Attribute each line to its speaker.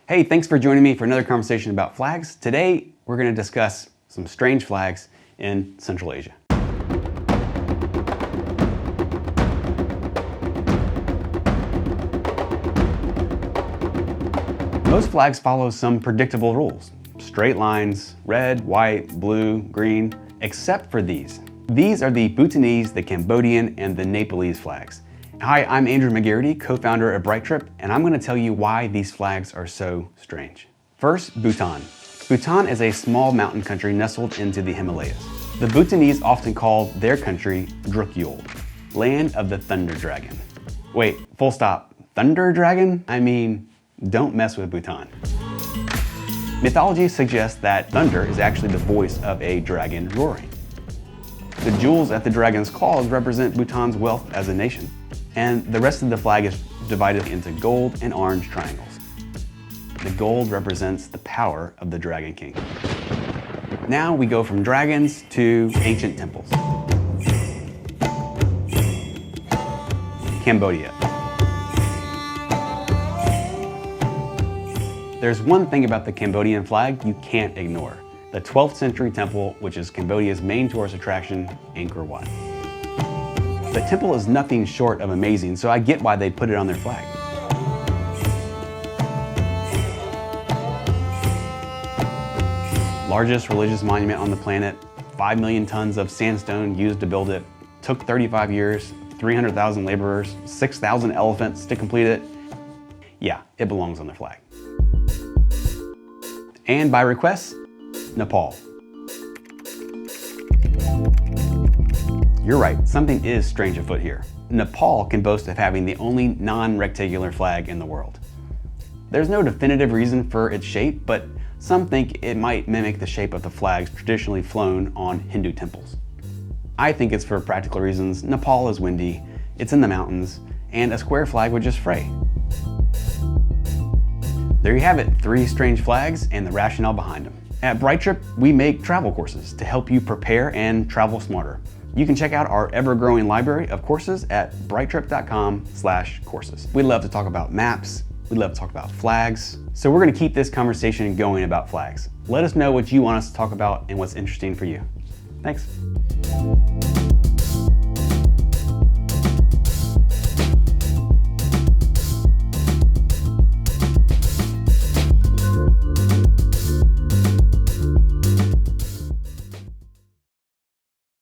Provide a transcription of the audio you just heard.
Speaker 1: Hey, thanks for joining me for another conversation about flags. Today, we're going to discuss some strange flags in Central Asia. Most flags follow some predictable rules. Straight lines, red, white, blue, green, except for these. These are the Bhutanese, the Cambodian, and the Nepalese flags. Hi, I'm Andrew McGarity, co-founder of BrightTrip, and I'm going to tell you why these flags are so strange. First, Bhutan. Bhutan is a small mountain country nestled into the Himalayas. The Bhutanese often call their country Drukyul, land of the thunder dragon. Wait, full stop. Thunder dragon? I mean, don't mess with Bhutan. Mythology suggests that thunder is actually the voice of a dragon roaring. The jewels at the dragon's claws represent Bhutan's wealth as a nation, and the rest of the flag is divided into gold and orange triangles. The gold represents the power of the Dragon King. Now we go from dragons to ancient temples. Cambodia. There's one thing about the Cambodian flag you can't ignore: the 12th century temple, which is Cambodia's main tourist attraction, Angkor Wat. The temple is nothing short of amazing, so I get why they put it on their flag. Largest religious monument on the planet, 5 million tons of sandstone used to build it, took 35 years, 300,000 laborers, 6,000 elephants to complete it. Yeah, it belongs on their flag. And by request, Nepal. You're right, something is strange afoot here. Nepal can boast of having the only non-rectangular flag in the world. There's no definitive reason for its shape, but some think it might mimic the shape of the flags traditionally flown on Hindu temples. I think it's for practical reasons. Nepal is windy, it's in the mountains, and a square flag would just fray. There you have it, 3 strange flags and the rationale behind them. At BrightTrip, we make travel courses to help you prepare and travel smarter. You can check out our ever-growing library of courses at brighttrip.com/courses. We love to talk about maps, we love to talk about flags, so we're going to keep this conversation going about flags. Let us know what you want us to talk about and what's interesting for you. Thanks.